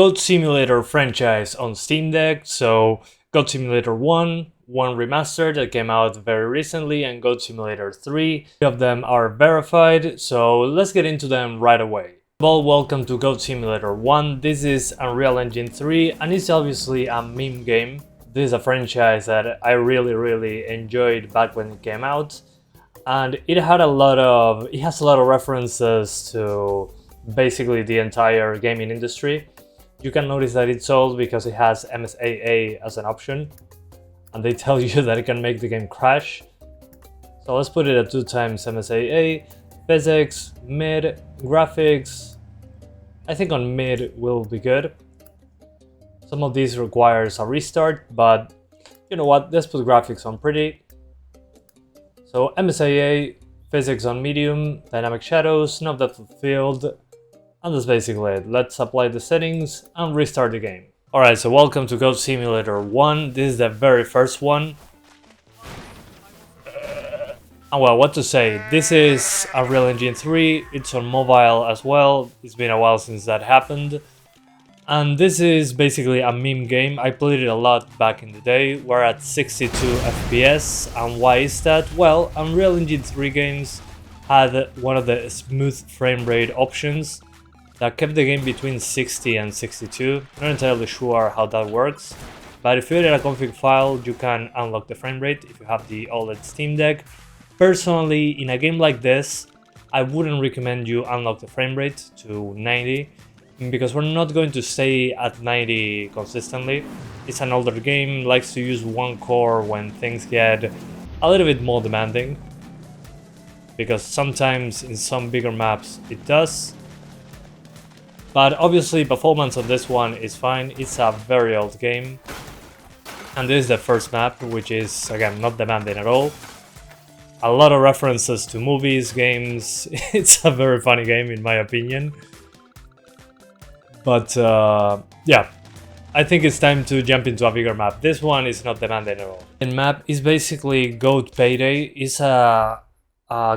Goat Simulator franchise on Steam Deck, so Goat Simulator 1 Remastered that came out very recently, and Goat Simulator 3. Three of them are verified, so let's get into them right away. Well, welcome to Goat Simulator 1. This is Unreal Engine 3 and it's obviously a meme game. This is a franchise that I really enjoyed back when it came out, and it has a lot of references to basically the entire gaming industry. You can notice that it's old because it has MSAA as an option, and they tell you that it can make the game crash. So let's put it at 2 times MSAA. Physics, mid, graphics. I think on mid will be good. Some of these requires a restart, but you know what? Let's put graphics on pretty. So MSAA, physics on medium, dynamic shadows, not depth of field. And that's basically it. Let's apply the settings and restart the game. Alright, so welcome to Goat Simulator 1. This is the very first one. And well, what to say, this is Unreal Engine 3, it's on mobile as well. It's been a while since that happened. And this is basically a meme game. I played it a lot back in the day. We're at 62 FPS, and why is that? Well, Unreal Engine 3 games had one of the smooth frame rate options that kept the game between 60 and 62. I'm not entirely sure how that works, but if you edit a config file, you can unlock the frame rate if you have the OLED Steam Deck. Personally, in a game like this, I wouldn't recommend you unlock the frame rate to 90, because we're not going to stay at 90 consistently. It's an older game, likes to use one core when things get a little bit more demanding, because sometimes in some bigger maps it does. But obviously performance on this one is fine. It's a very old game, and this is the first map, which is again not demanding at all. A lot of references to movies, games. It's a very funny game in my opinion. But yeah, I think it's time to jump into a bigger map. This one is not demanding at all. The map is basically Goat Payday. It's a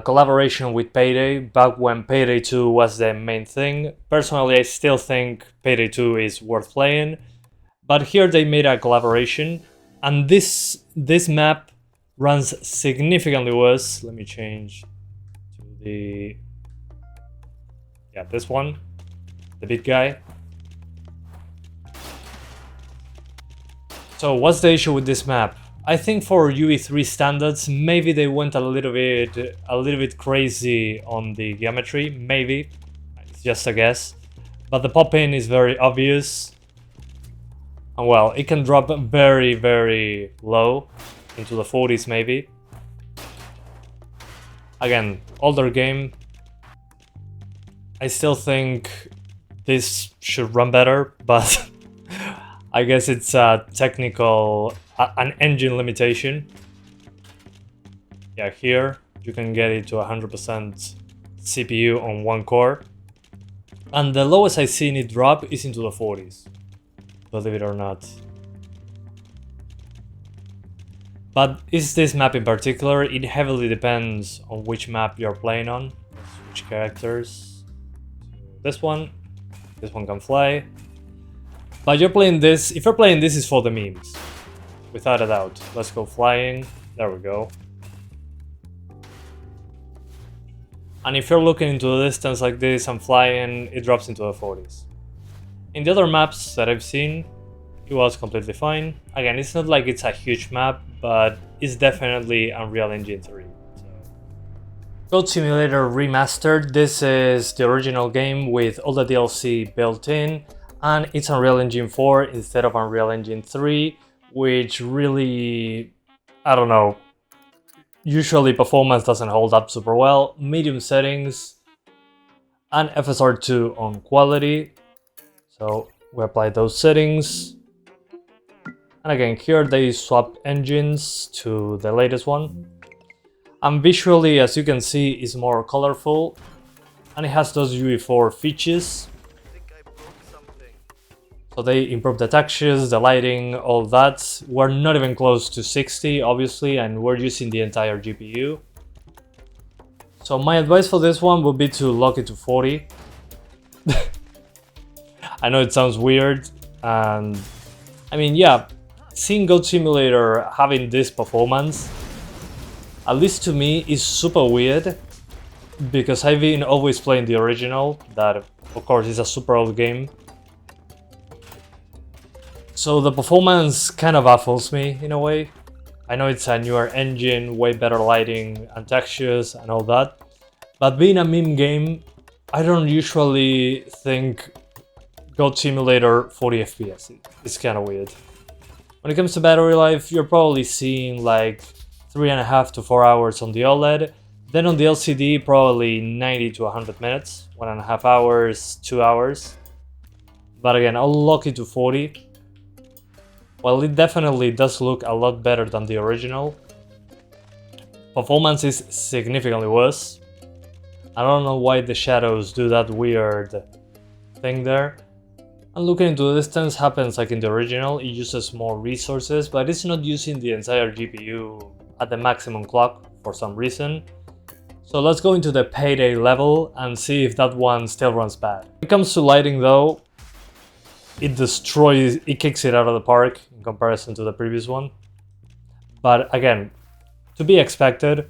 collaboration with Payday back when Payday 2 was the main thing. Personally, I still think Payday 2 is worth playing, but here they made a collaboration, and this map runs significantly worse. Let me change to this one, the big guy. So what's the issue with this map? I think for UE3 standards, maybe they went a little bit crazy on the geometry, maybe. It's just a guess. But the pop-in is very obvious. And well, it can drop very low, into the 40s maybe. Again, older game. I still think this should run better, but I guess it's a technical, an engine limitation. Yeah, here you can get it to 100% CPU on one core. And the lowest I've seen it drop is into the 40s, believe it or not. But is this map in particular? It heavily depends on which map you're playing on, which characters. This one can fly. But you're playing this, if you're playing this, is for the memes, without a doubt. Let's go flying, there we go. And if you're looking into the distance like this and flying, it drops into the 40s. In the other maps that I've seen, it was completely fine. Again, it's not like it's a huge map, but it's definitely Unreal Engine 3. Goat Simulator Remastered, this is the original game with all the DLC built in. And it's Unreal Engine 4 instead of Unreal Engine 3, which really, I don't know, usually performance doesn't hold up super well. Medium settings and FSR2 on quality. So we apply those settings. And again, here they swapped engines to the latest one. And visually, as you can see, is more colorful. And it has those UE4 features. So they improved the textures, the lighting, all that. We're not even close to 60, obviously, and we're using the entire GPU. So my advice for this one would be to lock it to 40. I know it sounds weird, and I mean, yeah, seeing Goat Simulator having this performance, at least to me, is super weird, because I've been always playing the original, that of course is a super old game. So the performance kind of baffles me in a way. I know it's a newer engine, way better lighting and textures and all that, but being a meme game, I don't usually think Goat Simulator 40 FPS. It's kind of weird. When it comes to battery life, you're probably seeing like 3.5 to 4 hours on the OLED. Then on the LCD, probably 90 to 100 minutes, 1.5 hours, 2 hours. But again, I'll lock it to 40. Well, it definitely does look a lot better than the original. Performance is significantly worse. I don't know why the shadows do that weird thing there. And looking into the distance happens like in the original, it uses more resources, but it's not using the entire GPU at the maximum clock for some reason. So let's go into the payday level and see if that one still runs bad. When it comes to lighting though, it kicks it out of the park in comparison to the previous one. But again, to be expected,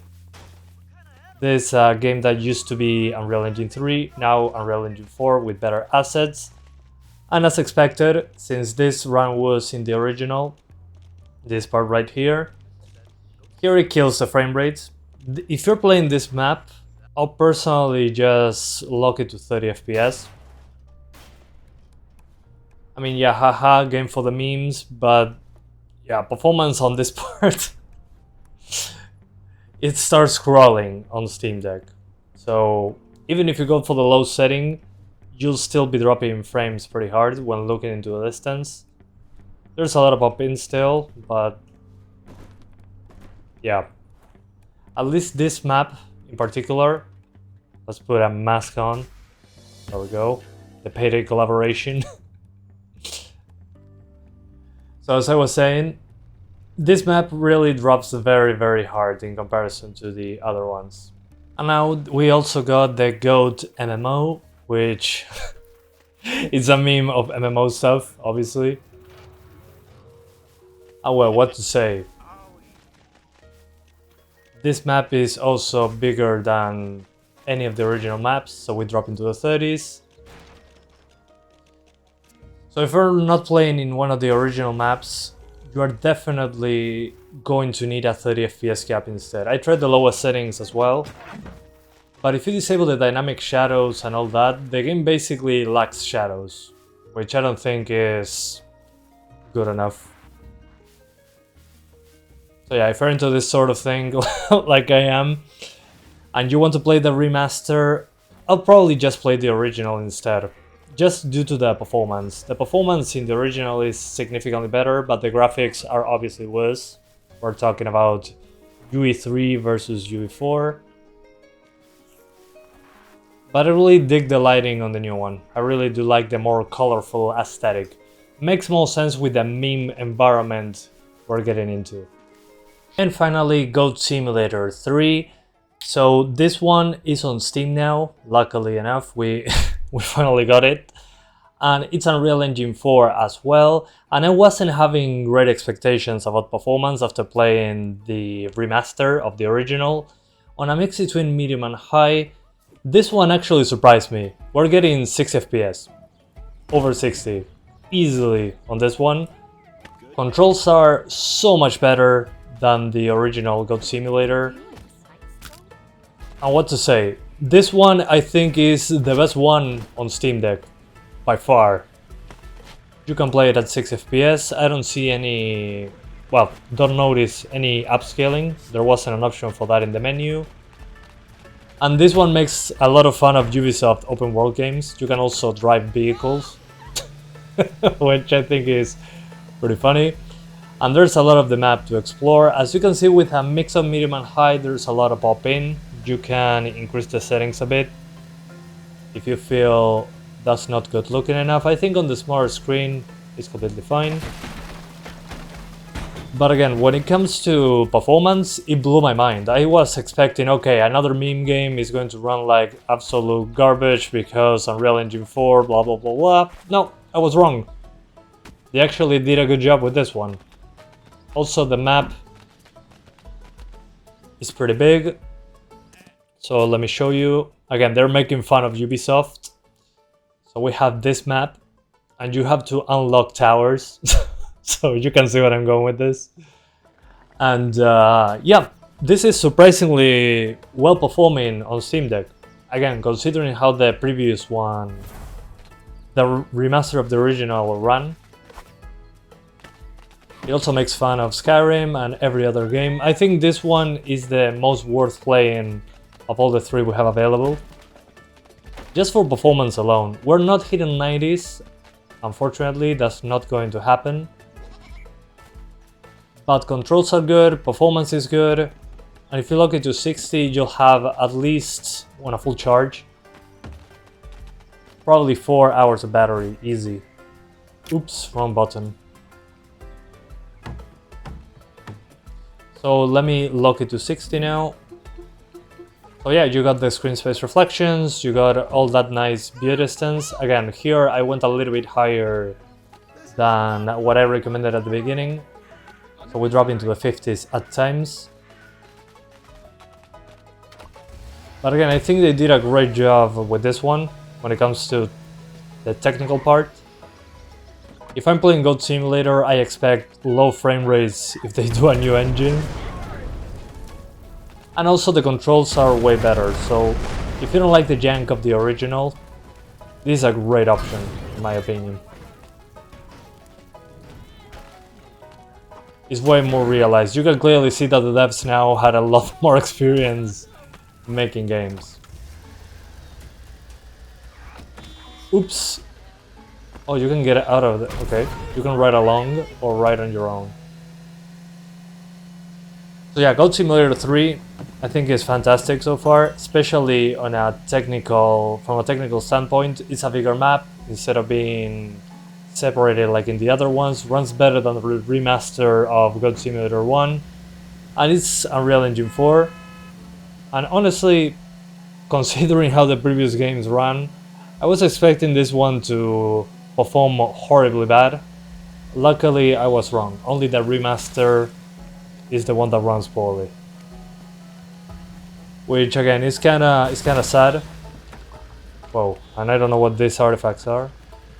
this is a game that used to be Unreal Engine 3, now Unreal Engine 4 with better assets. And as expected, since this run was in the original, this part right here it kills the frame rate. If you're playing this map, I'll personally just lock it to 30 FPS. I mean, yeah, haha, game for the memes, but yeah, performance on this part, it starts crawling on Steam Deck. So even if you go for the low setting, you'll still be dropping frames pretty hard when looking into the distance. There's a lot of pop-in still, but yeah. At least this map in particular, let's put a mask on. There we go. The Payday collaboration. So as I was saying, this map really drops very, very hard in comparison to the other ones. And now we also got the GOAT MMO, which is a meme of MMO stuff, obviously. Oh well, what to say. This map is also bigger than any of the original maps, so we drop into the 30s. So if you're not playing in one of the original maps, you are definitely going to need a 30 FPS cap instead. I tried the lowest settings as well, but if you disable the dynamic shadows and all that, the game basically lacks shadows, which I don't think is good enough. So yeah, if you're into this sort of thing, like I am, and you want to play the remaster, I'll probably just play the original instead. Just due to the performance. The performance in the original is significantly better, but the graphics are obviously worse. We're talking about UE3 versus UE4. But I really dig the lighting on the new one. I really do like the more colorful aesthetic. Makes more sense with the meme environment we're getting into. And finally, Goat Simulator 3. So this one is on Steam now, luckily enough. We finally got it. And it's Unreal Engine 4 as well. And I wasn't having great expectations about performance after playing the remaster of the original. On a mix between medium and high, this one actually surprised me. We're getting 6 FPS, over 60, easily on this one. Controls are so much better than the original Goat Simulator. And what to say, this one I think is the best one on Steam Deck, by far. You can play it at 6 FPS, I don't see any, well, don't notice any upscaling, there wasn't an option for that in the menu. And this one makes a lot of fun of Ubisoft open world games. You can also drive vehicles, which I think is pretty funny. And there's a lot of the map to explore. As you can see, with a mix of medium and high, there's a lot of pop-in. You can increase the settings a bit if you feel that's not good looking enough. I think on the smaller screen it's completely fine. But again, when it comes to performance, it blew my mind. I was expecting, okay, another meme game is going to run like absolute garbage because Unreal Engine 4, blah blah blah blah. No, I was wrong. They actually did a good job with this one. Also, the map is pretty big. So let me show you. Again, they're making fun of Ubisoft. So we have this map, and you have to unlock towers. So you can see what I'm going with this. And yeah, this is surprisingly well performing on Steam Deck. Again, considering how the previous one, the remaster of the original, ran. It also makes fun of Skyrim and every other game. I think this one is the most worth playing of all the three we have available. Just for performance alone. We're not hitting 90s. Unfortunately, that's not going to happen. But controls are good, performance is good. And if you lock it to 60, you'll have at least, on a full charge, probably 4 hours of battery, easy. Oops, wrong button. So let me lock it to 60 now. So yeah, you got the screen space reflections, you got all that nice view distance. Again, here I went a little bit higher than what I recommended at the beginning. So we drop into the 50s at times. But again, I think they did a great job with this one when it comes to the technical part. If I'm playing Goat Simulator, I expect low frame rates if they do a new engine. And also the controls are way better, so if you don't like the jank of the original, this is a great option, in my opinion. It's way more realized. You can clearly see that the devs now had a lot more experience making games. Oops. Oh, you can get out of it. Okay. You can ride along or ride on your own. So yeah, Goat Simulator 3 I think is fantastic so far, especially on a from a technical standpoint. It's a bigger map instead of being separated like in the other ones. Runs better than the remaster of Goat Simulator 1, and it's Unreal Engine 4. And honestly, considering how the previous games ran, I was expecting this one to perform horribly bad. Luckily, I was wrong. Only the remaster is the one that runs poorly. Which again is kinda sad. Whoa, and I don't know what these artifacts are.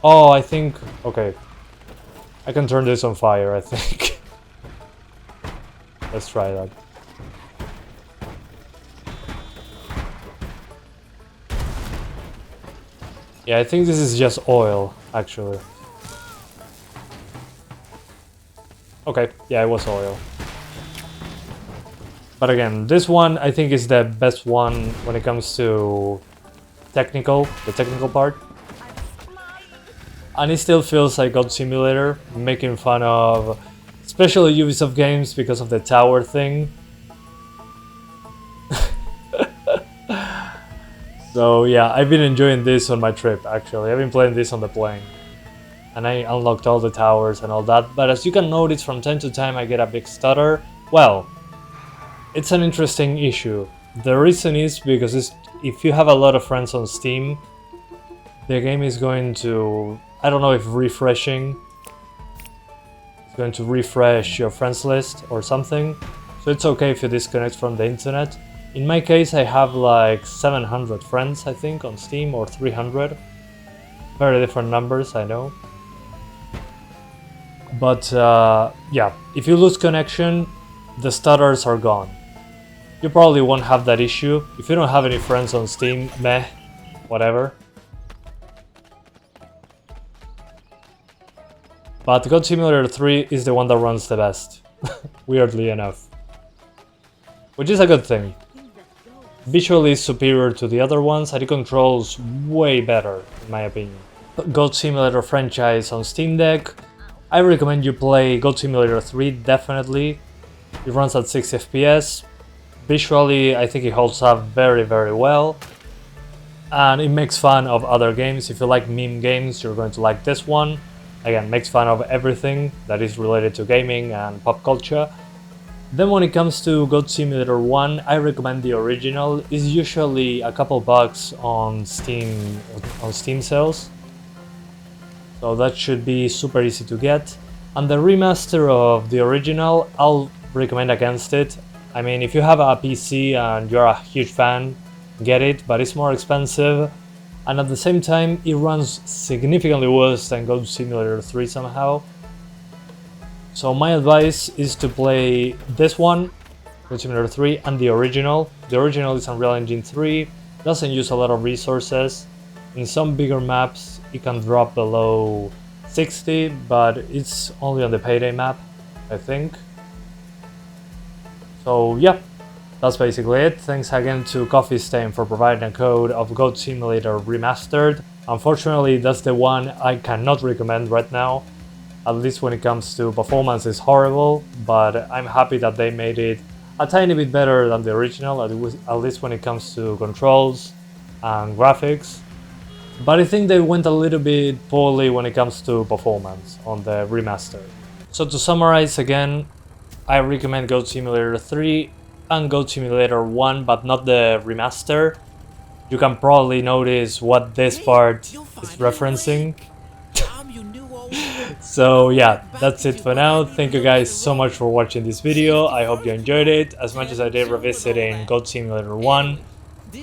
Oh, I think... okay. I can turn this on fire, I think. Let's try that. Yeah, I think this is just oil, actually. Okay, yeah, it was oil. But again, this one I think is the best one when it comes to the technical part. And it still feels like Goat Simulator, making fun of especially Ubisoft games because of the tower thing. So yeah, I've been enjoying this on my trip actually. I've been playing this on the plane. And I unlocked all the towers and all that. But as you can notice, from time to time I get a big stutter. Well, it's an interesting issue. The reason is because if you have a lot of friends on Steam, the game is going to... I don't know if refreshing. It's going to refresh your friends list or something. So it's okay if you disconnect from the internet. In my case, I have like 700 friends, I think, on Steam, or 300. Very different numbers, I know. But yeah, if you lose connection, the stutters are gone. You probably won't have that issue. If you don't have any friends on Steam, meh, whatever. But Goat Simulator 3 is the one that runs the best, weirdly enough. Which is a good thing. Visually superior to the other ones, and it controls way better, in my opinion. Goat Simulator franchise on Steam Deck. I recommend you play Goat Simulator 3, definitely. It runs at 60 FPS. Visually, I think it holds up very, very well. And it makes fun of other games. If you like meme games, you're going to like this one. Again, makes fun of everything that is related to gaming and pop culture. Then when it comes to Goat Simulator 1, I recommend the original. It's usually a couple bucks on Steam sales. so that should be super easy to get. And the remaster of the original, I'll recommend against it. I mean, if you have a PC and you're a huge fan, get it, but it's more expensive. And at the same time, it runs significantly worse than Goat Simulator 3 somehow. So my advice is to play this one, Goat Simulator 3, and the original. The original is Unreal Engine 3, doesn't use a lot of resources. In some bigger maps, it can drop below 60, but it's only on the Payday map, I think. So yeah, that's basically it. Thanks again to Coffee Stain for providing a code of Goat Simulator Remastered. Unfortunately, that's the one I cannot recommend right now. At least when it comes to performance, it's horrible, but I'm happy that they made it a tiny bit better than the original, at least when it comes to controls and graphics. But I think they went a little bit poorly when it comes to performance on the remaster. So to summarize again, I recommend Goat Simulator 3 and Goat Simulator 1, but not the remaster. You can probably notice what this part is referencing. So yeah, that's it for now. Thank you guys so much for watching this video. I hope you enjoyed it as much as I did revisiting Goat Simulator 1,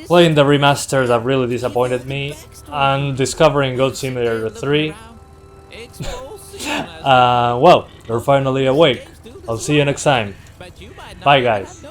playing the remaster that really disappointed me, and discovering Goat Simulator 3. Well, you're finally awake. I'll see you next time. Bye guys.